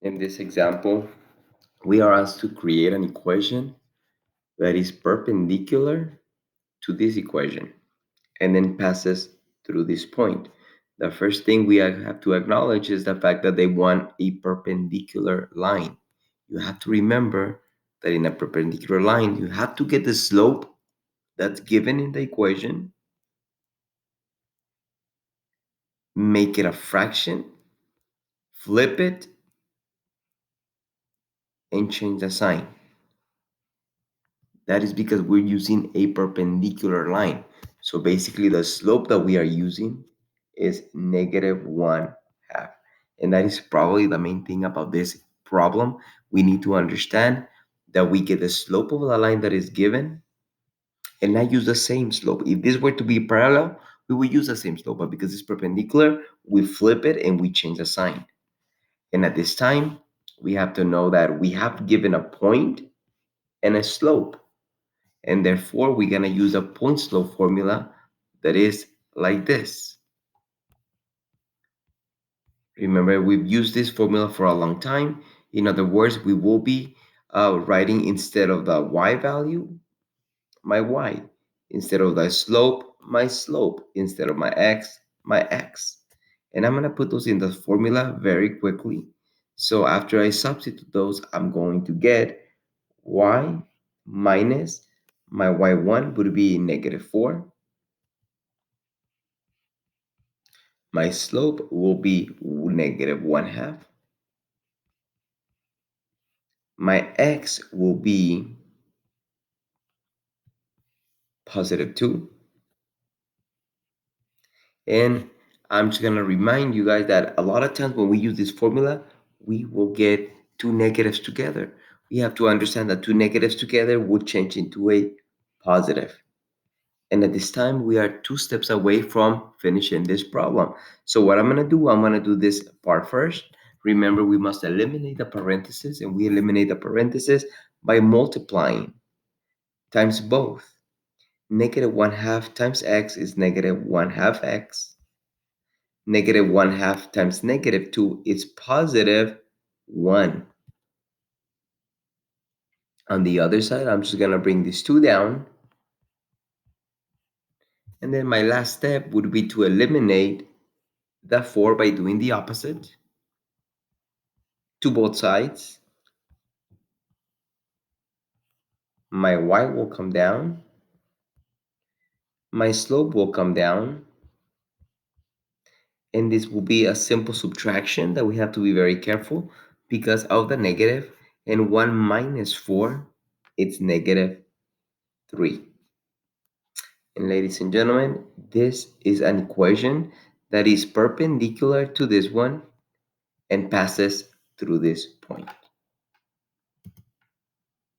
In this example, we are asked to create an equation that is perpendicular to this equation and then passes through this point. The first thing we have to acknowledge is the fact that they want a perpendicular line. You have to remember that in a perpendicular line, you have to get the slope that's given in the equation, make it a fraction, flip it, and change the sign. That is because we're using a perpendicular line. So basically the slope that we are using is -1/2. And that is probably the main thing about this problem. We need to understand that we get the slope of the line that is given and not use the same slope. If this were to be parallel, we would use the same slope, but because it's perpendicular, we flip it and we change the sign. And at this time, we have to know that we have given a point and a slope. And therefore, we're going to use a point slope formula that is like this. Remember, we've used this formula for a long time. In other words, we will be writing instead of the y value, my y. Instead of the slope, my slope. Instead of my x. And I'm going to put those in the formula very quickly. So after I substitute those, I'm going to get y minus my y1 would be -4. My slope will be -1/2. My x will be +2. And I'm just going to remind you guys that a lot of times when we use this formula, we will get two negatives together. We have to understand that two negatives together would change into a positive. And at this time, we are 2 steps away from finishing this problem. So what I'm going to do this part first. Remember, we must eliminate the parentheses, and we eliminate the parentheses by multiplying times both. -1/2 times x is -1/2 x. -1/2 times -2 is +1. On the other side, I'm just going to bring these two down. And then my last step would be to eliminate the 4 by doing the opposite to both sides. My y will come down. My slope will come down. And this will be a simple subtraction that we have to be very careful because of the negative. And 1 minus 4, it's -3. And ladies and gentlemen, this is an equation that is perpendicular to this one and passes through this point.